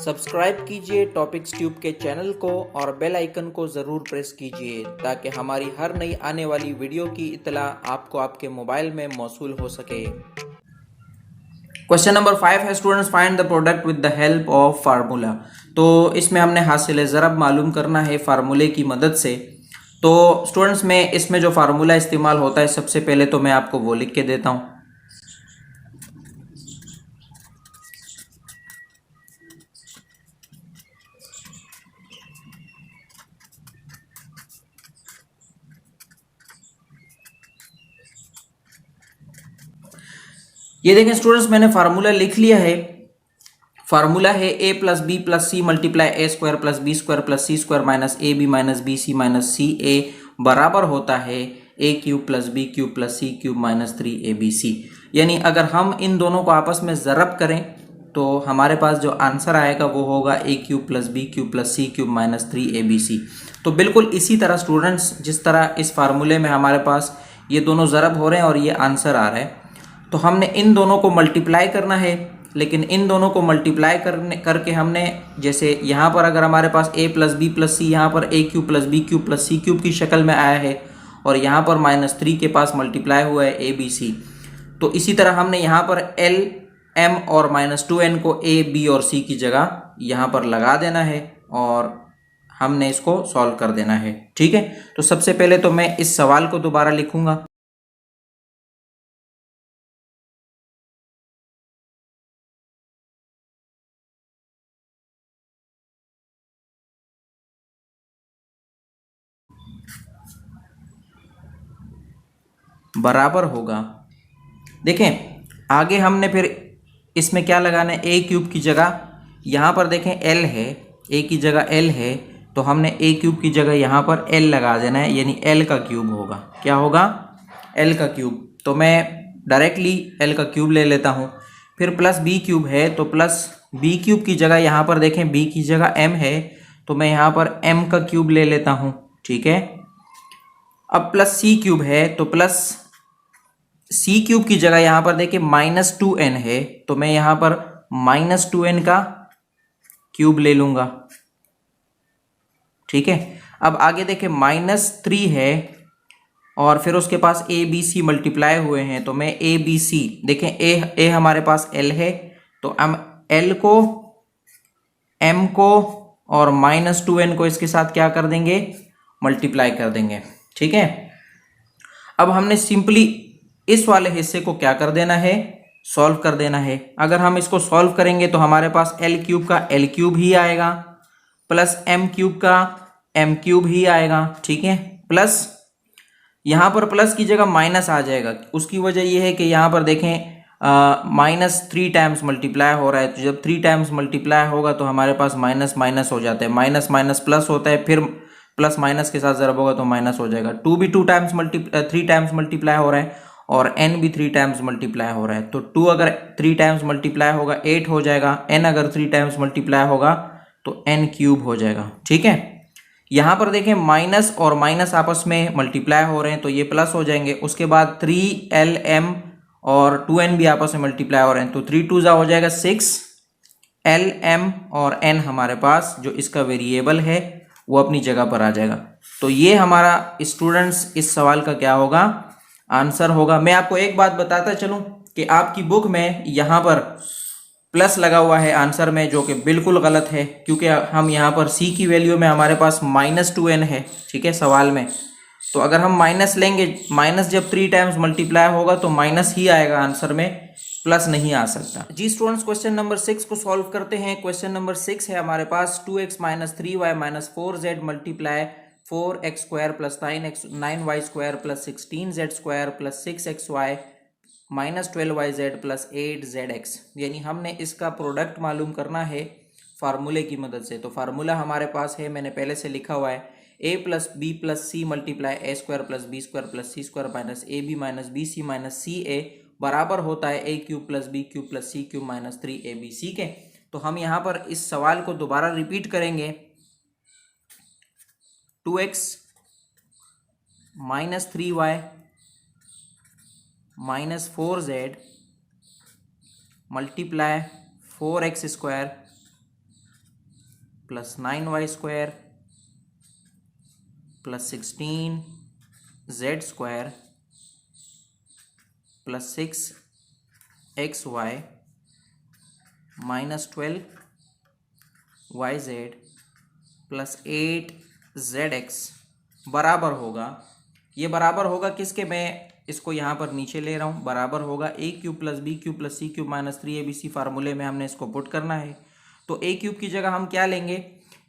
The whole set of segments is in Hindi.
सब्सक्राइब कीजिए टॉपिक्स ट्यूब के चैनल को और बेल आइकन को ज़रूर प्रेस कीजिए ताकि हमारी हर नई आने वाली वीडियो की इत्तला आपको आपके मोबाइल में मौसूल हो सके। क्वेश्चन नंबर 5 है students, find the product with the help of formula. तो इसमें हमने हासिल ज़रब मालूम करना है फार्मूले की मदद से। तो स्टूडेंट्स में इसमें जो फार्मूला इस्तेमाल होता है सबसे पहले तो मैं आपको वो लिख के देता हूँ। ये देखें स्टूडेंट्स, मैंने फार्मूला लिख लिया है। फार्मूला है a plus B plus C multiply A square plus B square plus C square minus A B minus B C minus C A बराबर होता है A cube plus B cube plus C cube minus 3abc। यानी अगर हम इन दोनों को आपस में ज़रब करें तो हमारे पास जो आंसर आएगा वो होगा A cube plus B cube plus C cube minus 3abc। तो बिल्कुल इसी तरह स्टूडेंट्स, जिस तरह इस फार्मूले में हमारे पास ये दोनों ज़रब हो रहे हैं और ये आंसर आ रहा है, तो हमने इन दोनों को मल्टीप्लाई करना है। लेकिन इन दोनों को मल्टीप्लाई करके हमने, जैसे यहाँ पर अगर हमारे पास a plus B plus C यहाँ पर A cube plus B cube plus C cube की शक्ल में आया है और यहाँ पर -3 के पास मल्टीप्लाई हुआ है ए बी सी, तो इसी तरह हमने यहाँ पर l m और -2n को a b और c की जगह यहाँ पर लगा देना है और हमने इसको सॉल्व कर देना है। ठीक है, तो सबसे पहले तो मैं इस सवाल को दोबारा लिखूंगा। बराबर होगा, देखें आगे हमने फिर इसमें क्या लगाना है, ए क्यूब की जगह यहाँ पर देखें एल है, ए की जगह एल है, तो हमने ए क्यूब की जगह यहाँ पर एल लगा देना है, यानी एल का क्यूब होगा। क्या होगा? एल का क्यूब। तो मैं डायरेक्टली एल का क्यूब ले लेता हूँ। फिर प्लस बी क्यूब है तो प्लस बी क्यूब की जगह यहाँ पर देखें बी की जगह एम है, तो मैं यहाँ पर एम का क्यूब ले लेता हूँ। ठीक है, अब प्लस सी क्यूब है तो प्लस सी क्यूब की जगह यहां पर देखिए -2n है, तो मैं यहां पर -2n का क्यूब ले लूंगा। ठीक है, अब आगे देखिए -3 है और फिर उसके पास ए बी सी मल्टीप्लाई हुए हैं, तो मैं ए बी सी देखें ए हमारे पास एल है, तो हम एल को एम को और -2n को इसके साथ क्या कर देंगे, मल्टीप्लाई कर देंगे। ठीक है, अब हमने सिंपली इस वाले हिस्से को क्या कर देना है, सॉल्व कर देना है। अगर हम इसको सॉल्व करेंगे तो हमारे पास एल क्यूब का एल क्यूब ही आएगा प्लस एम क्यूब का एम क्यूब ही आएगा। ठीक है, प्लस यहाँ पर प्लस की जगह माइनस आ जाएगा। उसकी वजह यह है कि यहाँ पर देखें -3 टाइम्स मल्टीप्लाई हो रहा है, तो जब 3 टाइम्स मल्टीप्लाई होगा तो हमारे पास माइनस माइनस हो जाता है, माइनस माइनस प्लस होता है, फिर प्लस माइनस के साथ ज़रब होगा तो माइनस हो जाएगा। 3 टाइम्स मल्टीप्लाई हो रहा है और n भी 3 टाइम्स मल्टीप्लाई हो रहा है, तो 2 अगर 3 टाइम्स मल्टीप्लाई होगा 8 हो जाएगा, n अगर 3 टाइम्स मल्टीप्लाई होगा तो n क्यूब हो जाएगा। ठीक है, यहाँ पर देखें माइनस और माइनस आपस में मल्टीप्लाई हो रहे हैं तो ये प्लस हो जाएंगे। उसके बाद 3lm और 2n भी आपस में मल्टीप्लाई हो रहे हैं, तो 3 2 हो जाएगा 6, lm और n हमारे पास जो इसका वेरिएबल है वो अपनी जगह पर आ जाएगा। तो ये हमारा स्टूडेंट्स इस सवाल का क्या होगा, आंसर होगा। मैं आपको एक बात बताता चलूं कि आपकी बुक में यहाँ पर प्लस लगा हुआ है आंसर में, जो कि बिल्कुल गलत है, क्योंकि हम यहाँ पर सी की वैल्यू में हमारे पास -2n है। ठीक है, सवाल में तो अगर हम माइनस लेंगे, माइनस जब 3 टाइम्स मल्टीप्लाई होगा तो माइनस ही आएगा आंसर में, प्लस नहीं आ सकता। जी स्टूडेंट्स, क्वेश्चन नंबर 6 को सॉल्व करते हैं। क्वेश्चन नंबर 6 है हमारे पास 2x - 3y - 4z multiply 4x square plus 9y square plus 16z square plus 6xy - 12yz plus 8zx। यानी हमने इसका प्रोडक्ट मालूम करना है फार्मूले की मदद से। तो फार्मूला हमारे पास है, मैंने पहले से लिखा हुआ है, a plus B plus C multiply A square plus B square plus C square minus A B minus B C minus C A बराबर होता है A cube plus B cube plus C cube minus 3abc के। तो हम यहाँ पर इस सवाल को दोबारा रिपीट करेंगे। 2x - 3y - 4z multiply 4x square plus 9y² plus 16z² plus 6xy minus 12yz plus 8zx बराबर होगा, ये बराबर होगा किसके, मैं इसको यहाँ पर नीचे ले रहा हूँ, बराबर होगा a³ plus b³ plus c³ minus 3abc फार्मूले में हमने इसको पुट करना है। तो a³ की जगह हम क्या लेंगे,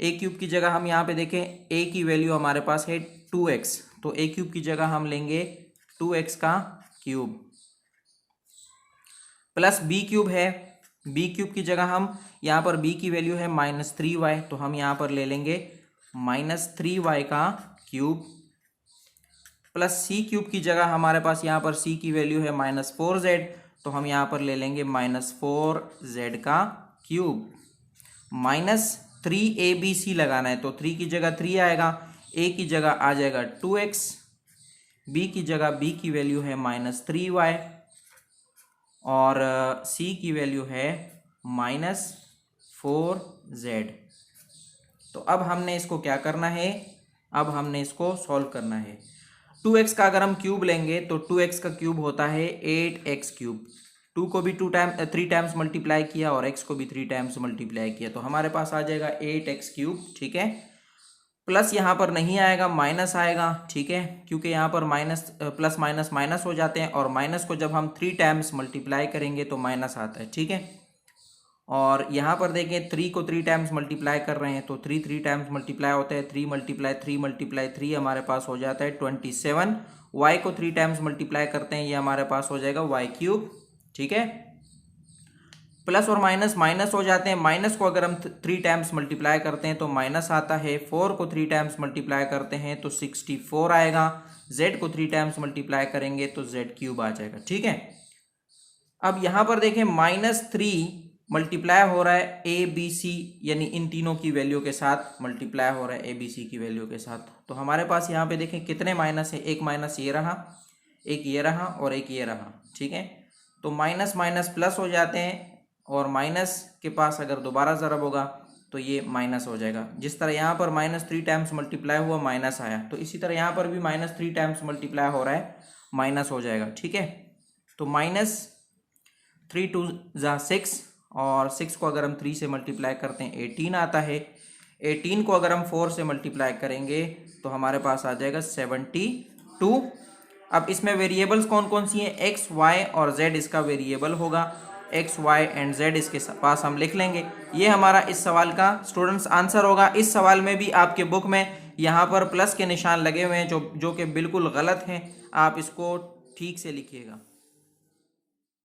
a³ की जगह हम यहाँ पे देखें a की वैल्यू हमारे पास है 2x, तो a³ की जगह हम लेंगे 2x का क्यूब प्लस b³ है, b³ की जगह हम यहाँ पर b की वैल्यू है -3y, तो हम यहाँ पर ले लेंगे -3y का क्यूब प्लस c³ की जगह हमारे पास यहाँ पर c की वैल्यू है -4z, तो हम यहाँ पर ले लेंगे -4z का क्यूब -3abc लगाना है, तो 3 की जगह 3 आएगा, a की जगह आ जाएगा 2x, b की जगह b की वैल्यू है -3y और c की वैल्यू है -4z। तो अब हमने इसको क्या करना है, अब हमने इसको सॉल्व करना है। 2x का अगर हम क्यूब लेंगे तो 2x का क्यूब होता है 8x³, 2 को भी 3 टाइम्स मल्टीप्लाई किया और x को भी 3 टाइम्स मल्टीप्लाई किया, तो हमारे पास आ जाएगा 8x³, ठीक है। प्लस यहाँ पर नहीं आएगा, माइनस आएगा, ठीक है, क्योंकि यहाँ पर माइनस प्लस माइनस माइनस हो जाते हैं और माइनस को जब हम 3 टाइम्स मल्टीप्लाई करेंगे तो माइनस आता है, ठीक है। और यहाँ पर देखें 3 को 3 टाइम्स मल्टीप्लाई कर रहे हैं तो 3 टाइम्स मल्टीप्लाई होता है, 3 × 3 हमारे पास हो जाता है 27, y को 3 टाइम्स मल्टीप्लाई करते हैं, ये हमारे पास हो जाएगा y³, ठीक है। प्लस और माइनस माइनस हो जाते हैं, माइनस को अगर हम 3 टाइम्स मल्टीप्लाई करते हैं तो माइनस आता है, 4 को 3 टाइम्स मल्टीप्लाई करते हैं तो 64 आएगा, z को 3 टाइम्स मल्टीप्लाई करेंगे तो z³ आ जाएगा, ठीक है। अब यहाँ पर देखें -3 मल्टीप्लाई हो रहा है ए बी सी, यानी इन तीनों की वैल्यू के साथ मल्टीप्लाई हो रहा है ए बी सी की वैल्यू के साथ, तो हमारे पास यहाँ पे देखें कितने माइनस है, एक माइनस ये रहा, एक ये रहा और एक ये रहा, ठीक है। तो माइनस माइनस प्लस हो जाते हैं और माइनस के पास अगर दोबारा ज़रब होगा तो ये माइनस हो जाएगा। जिस तरह यहाँ पर -3 टाइम्स मल्टीप्लाई हुआ माइनस आया, तो इसी तरह यहाँ पर भी -3 टाइम्स मल्टीप्लाई हो रहा है, माइनस हो जाएगा, ठीक है। तो -3 × 2 = 6 और 6 को अगर हम 3 से मल्टीप्लाई करते हैं 18 आता है, 18 को अगर हम 4 से मल्टीप्लाई करेंगे तो हमारे पास आ जाएगा 72। अब इसमें वेरिएबल्स कौन कौन सी हैं, x, y और z इसका वेरिएबल होगा, x, y एंड z इसके पास हम लिख लेंगे। ये हमारा इस सवाल का स्टूडेंट्स आंसर होगा। इस सवाल में भी आपके बुक में यहाँ पर प्लस के निशान लगे हुए हैं जो कि बिल्कुल गलत हैं, आप इसको ठीक से लिखिएगा।